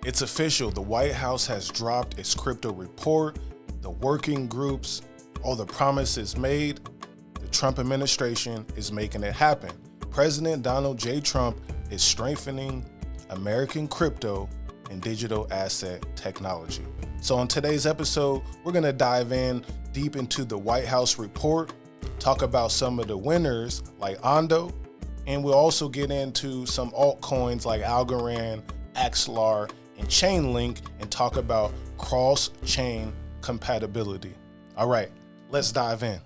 It's official. The White House has dropped its crypto report. The working groups, all the promises made, the Trump administration is making it happen. President Donald J. Trump is strengthening American crypto and digital asset technology. So on today's episode, we're going to dive in deep into the White House report, talk about some of the winners like Ondo, and we'll also get into some altcoins like Algorand, Axelar, and Chainlink, and talk about cross-chain compatibility. All right, let's dive in.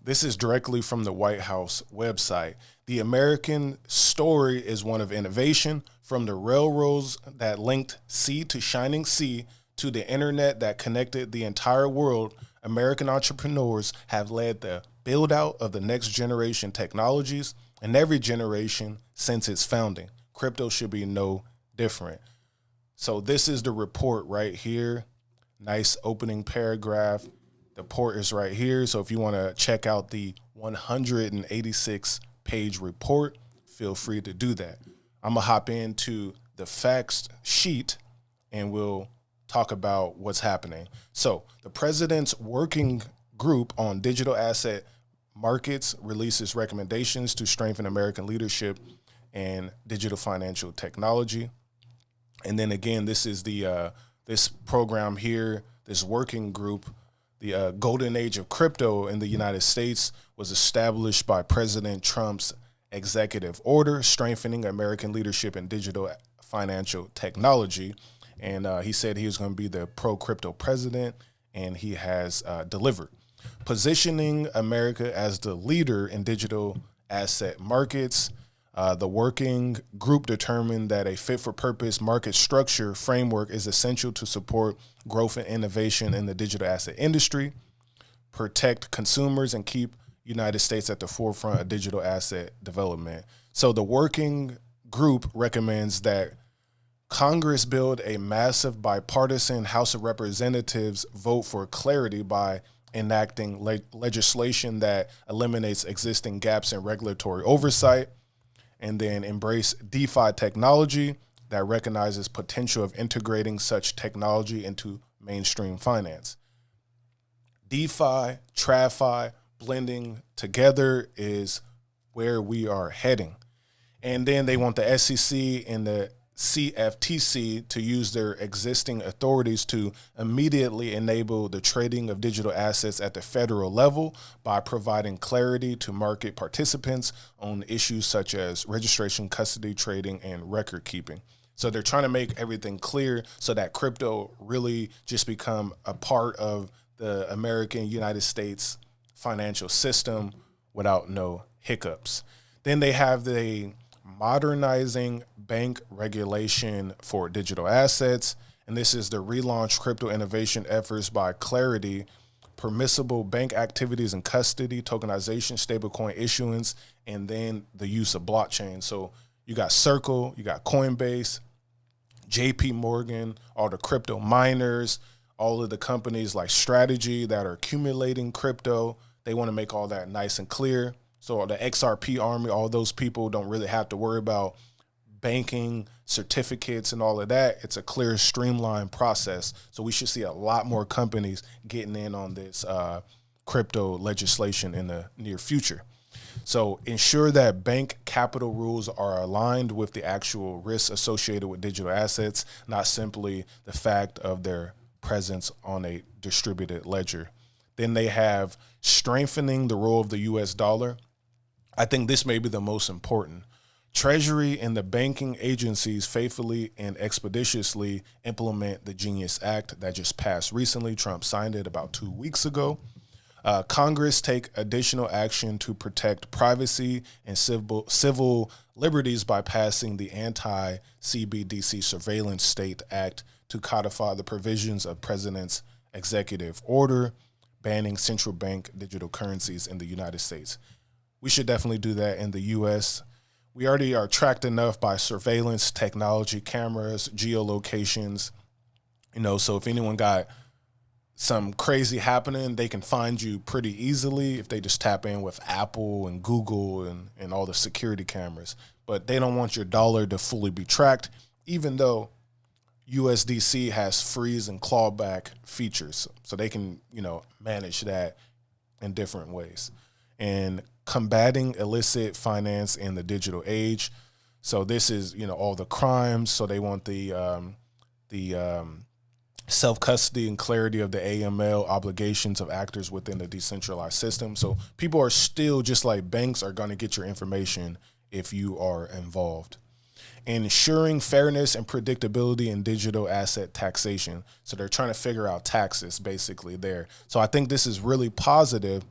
This is directly from the White House website. The American story is one of innovation, from the railroads that linked sea to shining sea to the internet that connected the entire world. American entrepreneurs have led the build out of the next generation technologies, and every generation since its founding. Crypto should be no different. So this is the report right here. Nice opening paragraph. The report is right here. So if you want to check out the 186 page report, feel free to do that. I'm going to hop into the facts sheet and we'll talk about what's happening. So the president's working group on digital asset markets releases recommendations to strengthen American leadership and digital financial technology. And then again, this is the this program here, this working group. The golden age of crypto in the United States was established by President Trump's executive order, strengthening American leadership in digital financial technology. And he said he was going to be the pro-crypto president, and he has delivered. Positioning America as the leader in digital asset markets, the working group determined that a fit-for-purpose market structure framework is essential to support growth and innovation in the digital asset industry, protect consumers, and keep United States at the forefront of digital asset development. So the working group recommends that Congress build a massive bipartisan House of Representatives vote for clarity by enacting legislation that eliminates existing gaps in regulatory oversight, and then embrace DeFi technology that recognizes potential of integrating such technology into mainstream finance. DeFi, TradFi, blending together is where we are heading. And then they want the SEC and the CFTC to use their existing authorities to immediately enable the trading of digital assets at the federal level by providing clarity to market participants on issues such as registration, custody, trading, and record keeping. So they're trying to make everything clear so that crypto really just become a part of the American United States financial system without no hiccups. Then they have the modernizing bank regulation for digital assets. And this is the relaunch crypto innovation efforts by clarity, permissible bank activities and custody, tokenization, stablecoin issuance, and then the use of blockchain. So you got Circle, you got Coinbase, JPMorgan, all the crypto miners, all of the companies like Strategy that are accumulating crypto. They want to make all that nice and clear. So the XRP army, all those people don't really have to worry about banking, certificates, and all of that. It's a clear, streamlined process. So we should see a lot more companies getting in on this crypto legislation in the near future. So ensure that bank capital rules are aligned with the actual risks associated with digital assets, not simply the fact of their presence on a distributed ledger. Then they have strengthening the role of the U.S. dollar. I think this may be the most important. Treasury and the banking agencies faithfully and expeditiously implement the Genius Act that just passed recently. Trump signed it about 2 weeks ago. Congress take additional action to protect privacy and civil liberties by passing the Anti-CBDC Surveillance State Act to codify the provisions of President's executive order banning central bank digital currencies in the United States. We should definitely do that in the U.S. We already are tracked enough by surveillance technology, cameras, geolocations, so if anyone got some crazy happening, they can find you pretty easily if they just tap in with Apple and Google and all the security cameras. But they don't want your dollar to fully be tracked, even though USDC has freeze and clawback features. So they can, manage that in different ways. And combating illicit finance in the digital age. So this is, all the crimes. So they want the self-custody and clarity of the AML obligations of actors within the decentralized system. So people are still, just like banks, are going to get your information if you are involved. Ensuring fairness and predictability in digital asset taxation. So they're trying to figure out taxes basically there. So I think this is really positive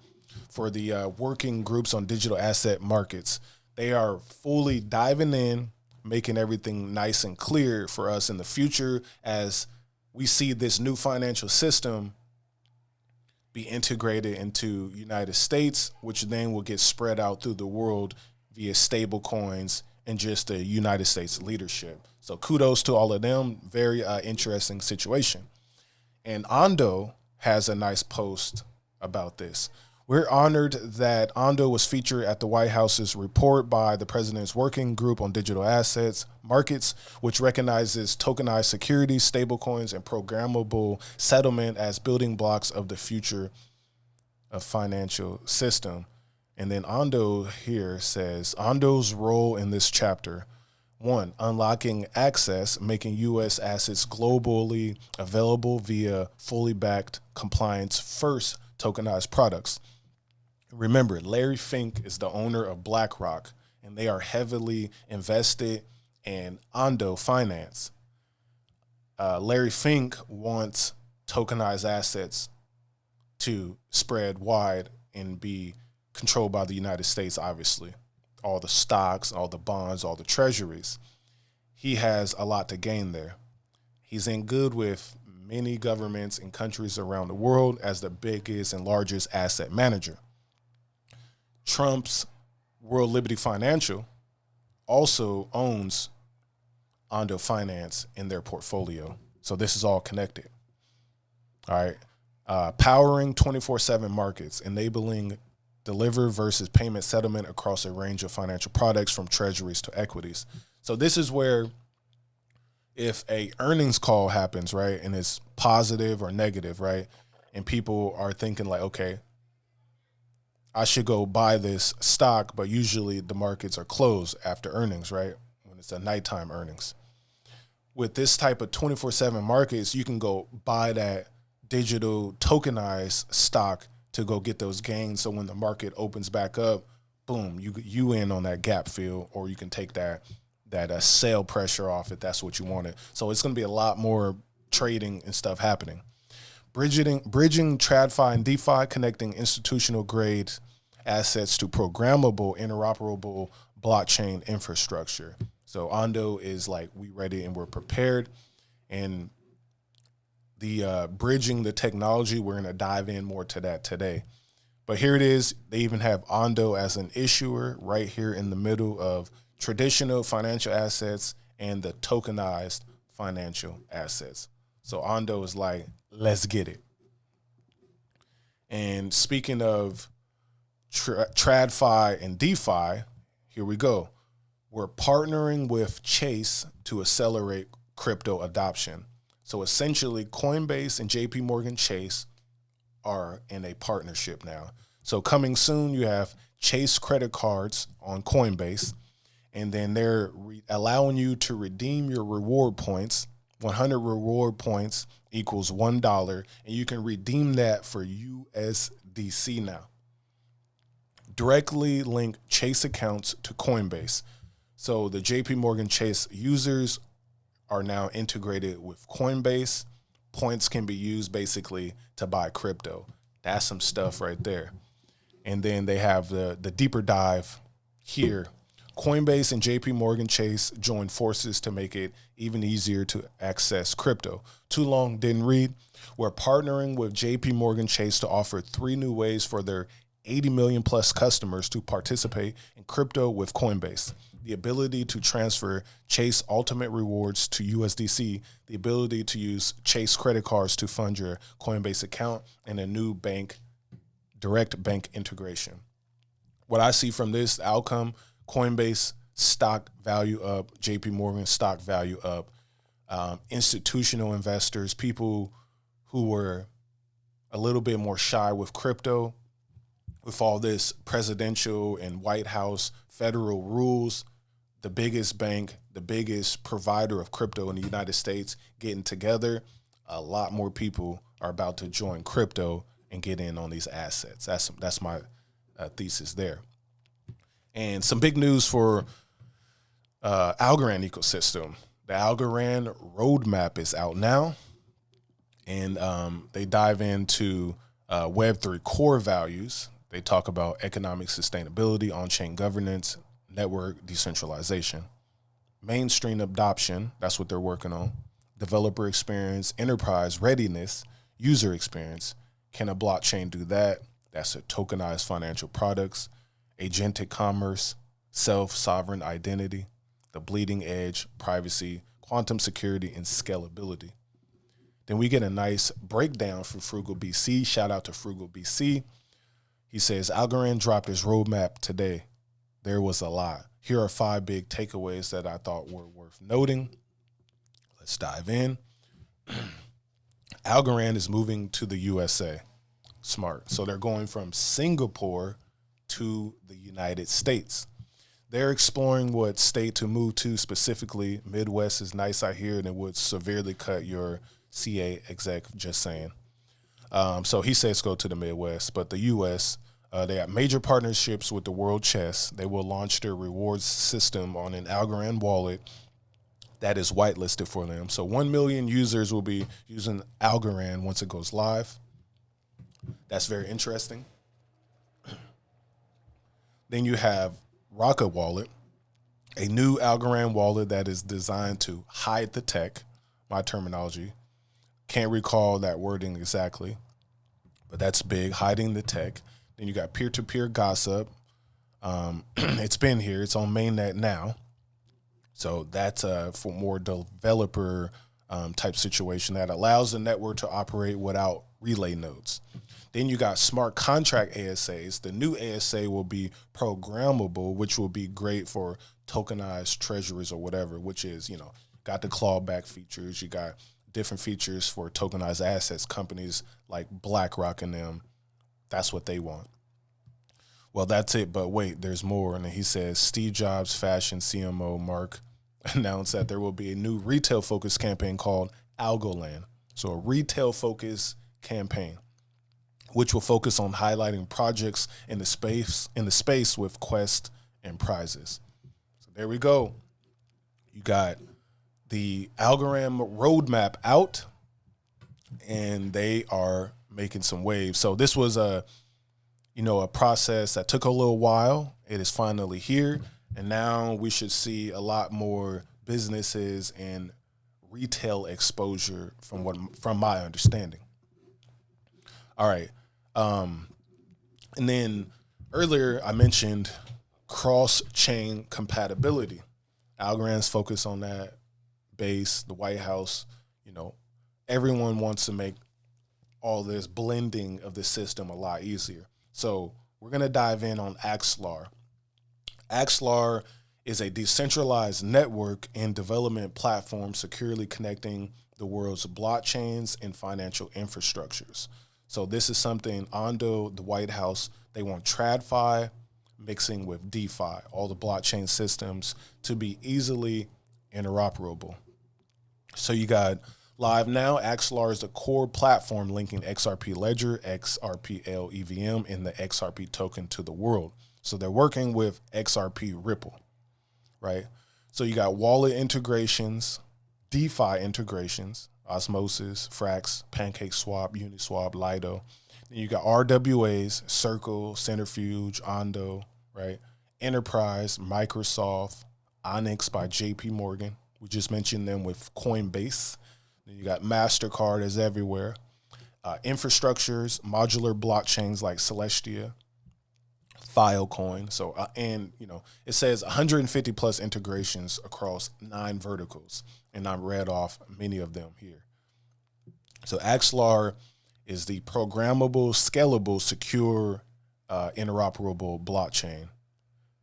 for the working groups on digital asset markets. They are fully diving in, making everything nice and clear for us in the future as we see this new financial system be integrated into United States, which then will get spread out through the world via stablecoins and just the United States leadership. So kudos to all of them. Very interesting situation. And Ondo has a nice post about this. We're honored that Ondo was featured at the White House's report by the President's Working Group on Digital Assets Markets, which recognizes tokenized securities, stablecoins, and programmable settlement as building blocks of the future of financial system. And then Ondo here says, Ondo's role in this chapter: 1, unlocking access, making U.S. assets globally available via fully backed compliance first tokenized products. Remember, Larry Fink is the owner of BlackRock, and they are heavily invested in Ondo Finance. Larry Fink wants tokenized assets to spread wide and be controlled by the United States, obviously. All the stocks, all the bonds, all the treasuries. He has a lot to gain there. He's in good with many governments and countries around the world as the biggest and largest asset manager. Trump's World Liberty Financial also owns Ondo Finance in their portfolio. So this is all connected. All right. Powering 24/7 markets, enabling deliver versus payment settlement across a range of financial products from treasuries to equities. So this is where if a earnings call happens, right, and it's positive or negative, right, and people are thinking like, okay, I should go buy this stock, but usually the markets are closed after earnings, right, when it's a nighttime earnings. With this type of 24/7 markets, you can go buy that digital tokenized stock to go get those gains. So when the market opens back up, boom, you in on that gap fill, or you can take that sell pressure off if that's what you wanted. So it's going to be a lot more trading and stuff happening. Bridging TradFi and DeFi, connecting institutional grade assets to programmable, interoperable blockchain infrastructure. So Ondo is like, we ready and we're prepared. And the bridging the technology, we're going to dive in more to that today. But here it is. They even have Ondo as an issuer right here in the middle of traditional financial assets and the tokenized financial assets. So Ondo is like, let's get it. And speaking of TradFi and DeFi, here we go. We're partnering with Chase to accelerate crypto adoption. So essentially, Coinbase and JPMorgan Chase are in a partnership now. So coming soon, you have Chase credit cards on Coinbase, and then they're allowing you to redeem your reward points. 100 reward points equals $1, and you can redeem that for USDC now. Directly link Chase accounts to Coinbase. So the JPMorgan Chase users are now integrated with Coinbase. Points can be used basically to buy crypto. That's some stuff right there. And then they have the deeper dive here. Coinbase and JPMorgan Chase joined forces to make it even easier to access crypto. Too long, didn't read. We're partnering with JPMorgan Chase to offer 3 new ways for their 80 million plus customers to participate in crypto with Coinbase. the ability to transfer Chase Ultimate Rewards to USDC, the ability to use Chase credit cards to fund your Coinbase account, and a new direct bank integration. What I see from this outcome, Coinbase stock value up, JPMorgan stock value up, institutional investors, people who were a little bit more shy with crypto, with all this presidential and White House federal rules, the biggest bank, the biggest provider of crypto in the United States getting together, a lot more people are about to join crypto and get in on these assets. That's my thesis there. And some big news for Algorand ecosystem. The Algorand roadmap is out now, and they dive into Web3 core values. They talk about economic sustainability, on-chain governance, network decentralization, mainstream adoption, that's what they're working on, developer experience, enterprise readiness, user experience. Can a blockchain do that? That's a tokenized financial products, agentic commerce, self-sovereign identity, the bleeding edge, privacy, quantum security, and scalability. Then we get a nice breakdown from Frugal BC. Shout out to Frugal BC. He says, Algorand dropped his roadmap today. There was a lot. Here are 5 big takeaways that I thought were worth noting. Let's dive in. Algorand is moving to the USA. Smart. So they're going from Singapore to the United States. They're exploring what state to move to specifically. Midwest is nice, I hear, and it would severely cut your CA exec, just saying. So he says go to the Midwest, but the U.S., they have major partnerships with the World Chess. They will launch their rewards system on an Algorand wallet that is whitelisted for them. So 1 million users will be using Algorand once it goes live. That's very interesting. Then you have Rocket Wallet, a new Algorand wallet that is designed to hide the tech, my terminology. Can't recall that wording exactly, but that's big, hiding the tech. Then you got peer-to-peer gossip. It's been here. It's on mainnet now. So that's for more developer type situation that allows the network to operate without relay nodes. Then you got smart contract ASAs. The new ASA will be programmable, which will be great for tokenized treasuries or whatever, which is, got the clawback features. You got different features for tokenized assets. Companies like BlackRock and them, that's what they want. Well, that's it, but wait, there's more. And then he says, Steve Jobs fashion CMO Mark announced that there will be a new retail-focused campaign called Algorand. So a retail-focused campaign, which will focus on highlighting projects in the space with quests and prizes. So there we go. You got the Algorand roadmap out, and they are making some waves. So this was a process that took a little while. It is finally here, and now we should see a lot more businesses and retail exposure from my understanding. All right. And then earlier I mentioned cross-chain compatibility. Algorand's focus on that base, the White House, everyone wants to make all this blending of the system a lot easier. So we're going to dive in on Axelar. Axelar is a decentralized network and development platform securely connecting the world's blockchains and financial infrastructures. So this is something Ondo, the White House, they want TradFi mixing with DeFi, all the blockchain systems to be easily interoperable. So you got live now, Axelar is the core platform linking XRP Ledger, XRPL EVM, and the XRP token to the world. So they're working with XRP Ripple, right? So you got wallet integrations, DeFi integrations, Osmosis, Frax, PancakeSwap, Uniswap, Lido. Then you got RWAs, Circle, Centrifuge, Ondo, right? Enterprise, Microsoft, Onyx by JPMorgan. We just mentioned them with Coinbase. Then you got MasterCard is everywhere. Infrastructures, modular blockchains like Celestia, Filecoin. So, and it says 150 plus integrations across 9 verticals, and I read off many of them here. So Axelar is the programmable, scalable, secure, interoperable blockchain.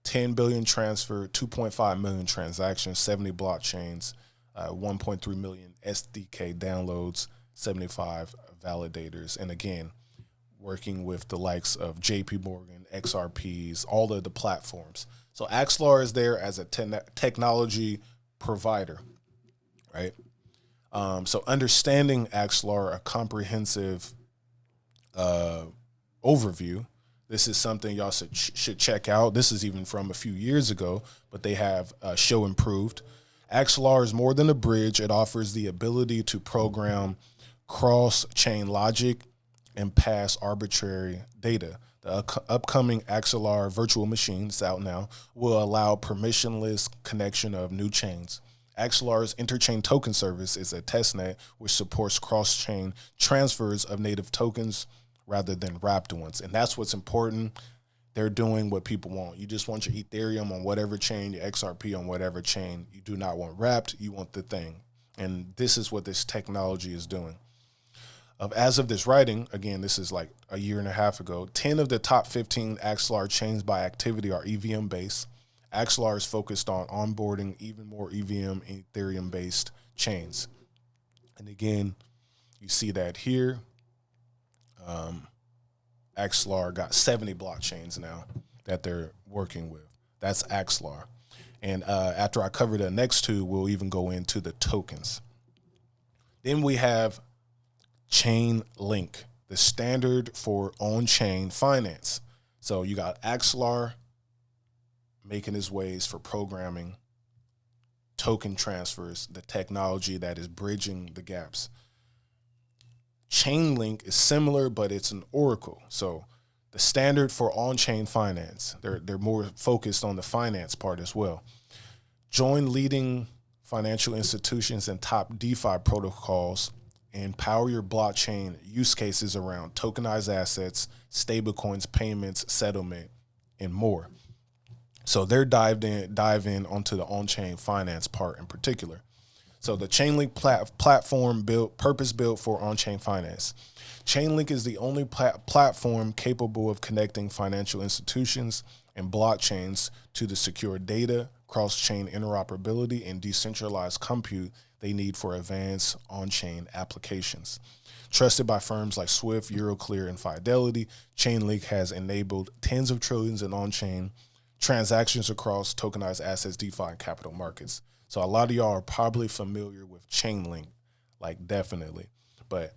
10 billion transfer, 2.5 million transactions, 70 blockchains, 1.3 million SDK downloads, 75 validators. And again, working with the likes of JPMorgan, XRPs, all of the platforms. So Axelar is there as a technology provider, right? So understanding Axelar, a comprehensive overview. This is something y'all should check out. This is even from a few years ago, but they have show improved. Axelar is more than a bridge. It offers the ability to program cross-chain logic and pass arbitrary data. The upcoming Axelar virtual machines out now will allow permissionless connection of new chains. Axelar's interchain token service is a testnet which supports cross-chain transfers of native tokens rather than wrapped ones. And that's what's important. They're doing what people want. You just want your Ethereum on whatever chain, your XRP on whatever chain. You do not want wrapped, you want the thing. And this is what this technology is doing. As of this writing, again, this is like a year and a half ago, 10 of the top 15 Axelar chains by activity are EVM based. Axelar is focused on onboarding even more EVM and Ethereum based chains. And again, you see that here. Axelar got 70 blockchains now that they're working with. That's Axelar. And after I cover the next two, we'll even go into the tokens. Then we have Chainlink, the standard for on-chain finance. So you got Axelar making his ways for programming token transfers, the technology that is bridging the gaps. Chainlink is similar, but it's an oracle. So the standard for on-chain finance, they're more focused on the finance part as well. Join leading financial institutions and top DeFi protocols and power your blockchain use cases around tokenized assets, stablecoins, payments, settlement, and more. So they're dive in onto the on-chain finance part in particular. So the Chainlink platform purpose-built for on-chain finance. Chainlink is the only platform capable of connecting financial institutions and blockchains to the secure data, cross-chain interoperability, and decentralized compute they need for advanced on-chain applications. Trusted by firms like Swift, Euroclear, and Fidelity, Chainlink has enabled tens of trillions in on-chain transactions across tokenized assets, DeFi, and capital markets. So a lot of y'all are probably familiar with Chainlink, like definitely. But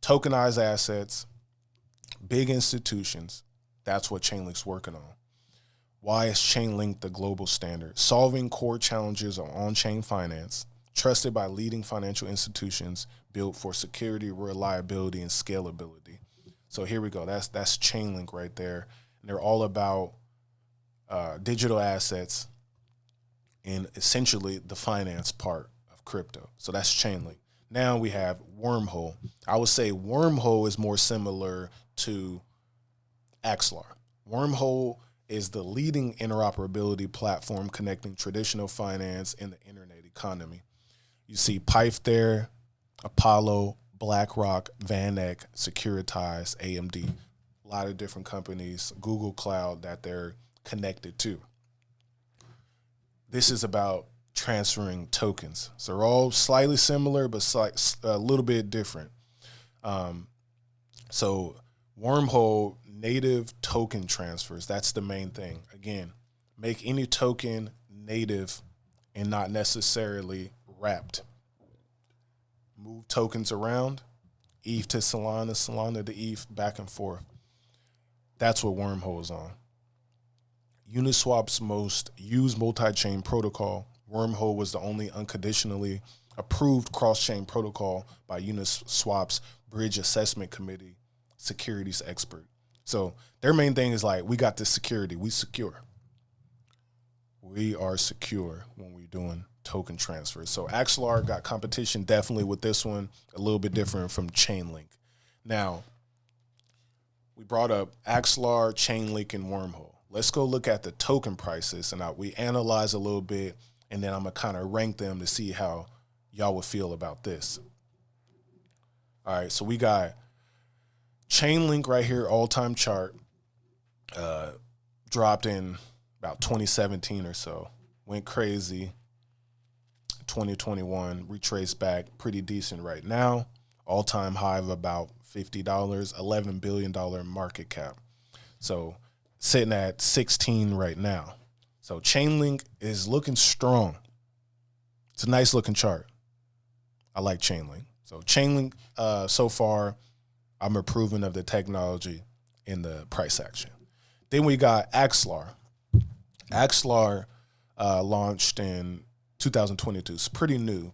tokenized assets, big institutions, that's what Chainlink's working on. Why is Chainlink the global standard? Solving core challenges of on-chain finance, trusted by leading financial institutions, built for security, reliability, and scalability. So here we go. That's Chainlink right there. And they're all about digital assets and essentially the finance part of crypto. So that's Chainlink. Now we have Wormhole. I would say Wormhole is more similar to Axelar. Wormhole is the leading interoperability platform connecting traditional finance and the internet economy. You see Pipe there, Apollo, BlackRock, VanEck, Securitize, AMD, a lot of different companies, Google Cloud that they're connected to. This is about transferring tokens. So they're all slightly similar, but a little bit different. So Wormhole, native token transfers, that's the main thing. Again, make any token native and not necessarily wrapped. Move tokens around, ETH to Solana, Solana to ETH, back and forth. That's what Wormhole is on. Uniswap's most used multi-chain protocol, Wormhole was the only unconditionally approved cross-chain protocol by Uniswap's Bridge Assessment Committee securities expert. So their main thing is like, we got this security, we secure. We are secure when we're doing token transfers. So Axelar got competition definitely with this one, a little bit different from Chainlink. Now, we brought up Axelar, Chainlink, and Wormhole. let's go look at the token prices, and we analyze a little bit, and then I'm gonna kind of rank them to see how y'all would feel about this. All right, so we got Chainlink right here, all-time chart, dropped in about 2017 or so, went crazy. 2021, retraced back, pretty decent right now. All-time high of about $50, $11 billion market cap. So sitting at 16 right now. So Chainlink is looking strong. It's a nice looking chart. I like Chainlink. So Chainlink, so far, I'm approving of the technology in the price action. Then we got Axelar. Axelar launched in 2022. It's pretty new.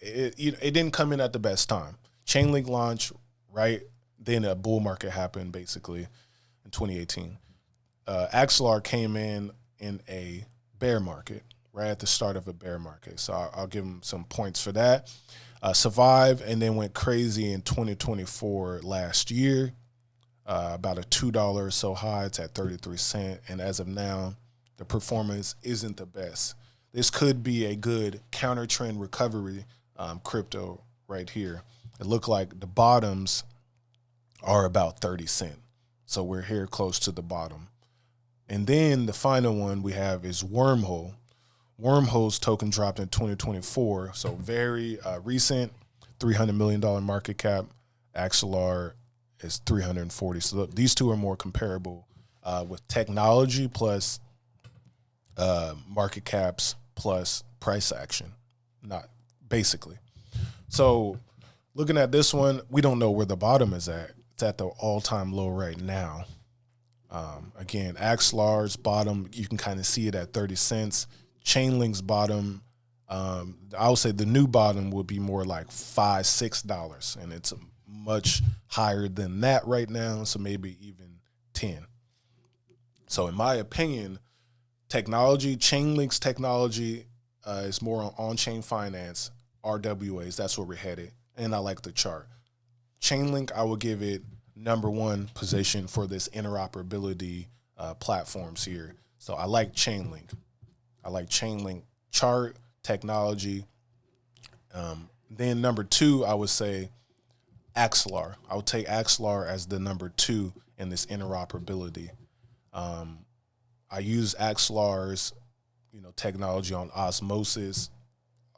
It didn't come in at the best time. Chainlink launched right then, a bull market happened basically in 2018. Axelar came in a bear market, right at the start of a bear market. So I'll give them some points for that. Survived and then went crazy in 2024 last year, about a $2 or so high. It's at 33 cents. And as of now, the performance isn't the best. This could be a good counter trend recovery crypto right here. It looked like the bottoms are about 30 cents. So we're here close to the bottom. And then the final one we have is Wormhole. Wormhole's token dropped in 2024. So very recent, $300 million market cap. Axelar is 340. So look, these two are more comparable with technology plus market caps plus price action, not basically. So looking at this one, we don't know where the bottom is at. It's at the all-time low right now. Again, Axelar's bottom, you can kind of see it at 30 cents. Chainlink's bottom, I would say the new bottom would be more like $5, $6, and it's much higher than that right now, so maybe even 10. So in my opinion, Chainlink's technology is more on-chain finance, RWAs, that's where we're headed, and I like the chart. Chainlink, I will give it #1 position for this interoperability platforms here. So I like Chainlink. I like Chainlink chart, technology. Then #2, I would say Axelar. I would take Axelar as the #2 in this interoperability. I use Axelar's, technology on osmosis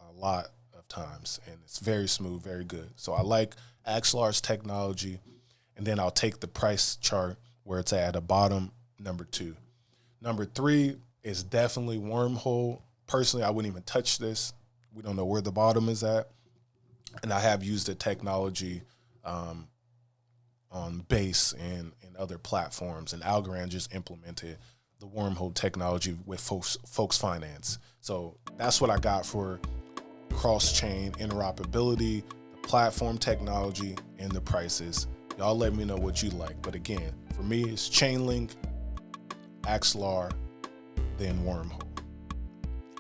a lot of times, and it's very smooth, very good. So I like Axelar's technology, and then I'll take the price chart where it's at the bottom, #2. #3 is definitely Wormhole. Personally, I wouldn't even touch this. We don't know where the bottom is at, and I have used the technology on Base and other platforms, and Algorand just implemented the Wormhole technology with folks finance. So that's what I got for cross-chain interoperability, the platform technology, and the prices. Y'all let me know what you like. But again, for me, it's Chainlink, Axelar, then Wormhole.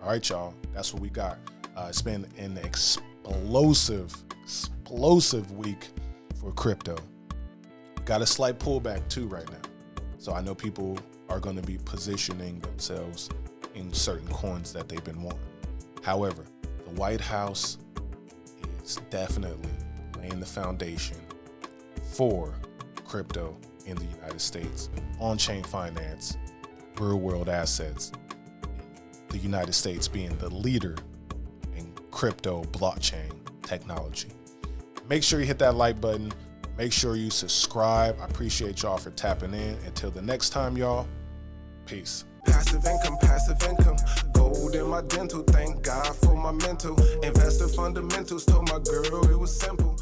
All right, y'all, that's what we got. It's been an explosive week for crypto. We got a slight pullback too right now. So I know people are going to be positioning themselves in certain coins that they've been wanting. However, the White House is definitely laying the foundation for crypto in the United States, on-chain finance, real-world assets, the United States being the leader in crypto blockchain technology. Make sure you hit that like button. Make sure you subscribe. I appreciate y'all for tapping in. Until the next time, y'all, peace. Passive income, gold in my dental, thank God for my mental. Investor fundamentals, told my girl it was simple.